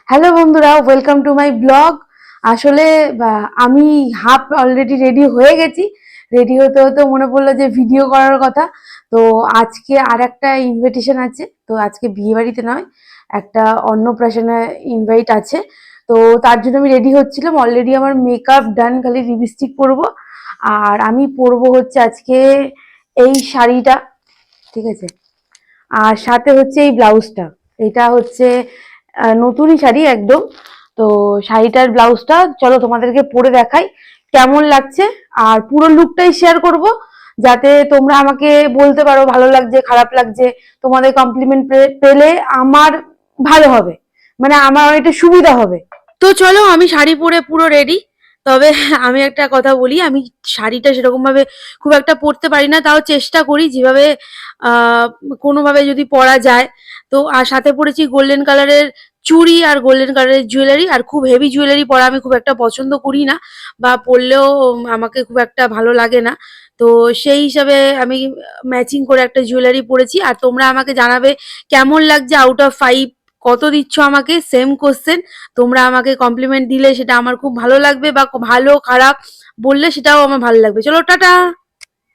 Hello বন্ধুরা, welcome to my blog. আসলে আমি হাফ অলরেডি রেডি হয়ে গেছি। রেডি হতে হতে মনে পড়লো যে ভিডিও করার কথা। তো আজকে আর একটা ইনভিটেশন আছে, তো আজকে বিয়ে বাড়িতে নয়, একটা অন্নপ্রাশনে ইনভাইট আছে। তো তার জন্য আমি রেডি হচ্ছিলাম। অলরেডি আমার মেকআপ ডান, খালি লিপস্টিক পরবো। আর আমি পরবো হচ্ছে আজকে এই শাড়িটা, ঠিক আছে, আর সাথে হচ্ছে এই ব্লাউজটা। এটা হচ্ছে নতুনই শাড়ি একদম। তো শাড়িটার ব্লাউজটা চলো তোমাদেরকে পরে দেখাই কেমন লাগছে, আর পুরো লুকটাই শেয়ার করব, যাতে তোমরা আমাকে বলতে পারো ভালো লাগছে খারাপ লাগছে। তোমাদের কমপ্লিমেন্ট পেলে আমার ভালো হবে, মানে আমার অনেকটা সুবিধা হবে। তো চলো, আমি শাড়ি পরে পুরো রেডি। তবে আমি একটা কথা বলি, আমি শাড়িটা সেরকম ভাবে খুব একটা পরতে পারি না, তাও চেষ্টা করি যেভাবে আহ কোনোভাবে যদি পরা যায়। তো আর সাথে পরেছি গোল্ডেন কালারের চুড়ি আর গোল্ডেন কালারের জুয়েলারি। আর খুব হেভি জুয়েলারি পরা আমি খুব একটা পছন্দ করি না, বা পরলেও আমাকে খুব একটা ভালো লাগে না। তো সেই হিসাবে আমি ম্যাচিং করে একটা জুয়েলারি পরেছি। আর তোমরা আমাকে জানাবে কেমন লাগছে, আউট অফ 5 কত দিচ্ছ আমাকে। সেম কোশ্চেন, তোমরা আমাকে কমপ্লিমেন্ট দিলে সেটা আমার খুব ভালো লাগবে, বা ভালো খারাপ বললে সেটাও আমার ভালো লাগবে। চলো, টাটা।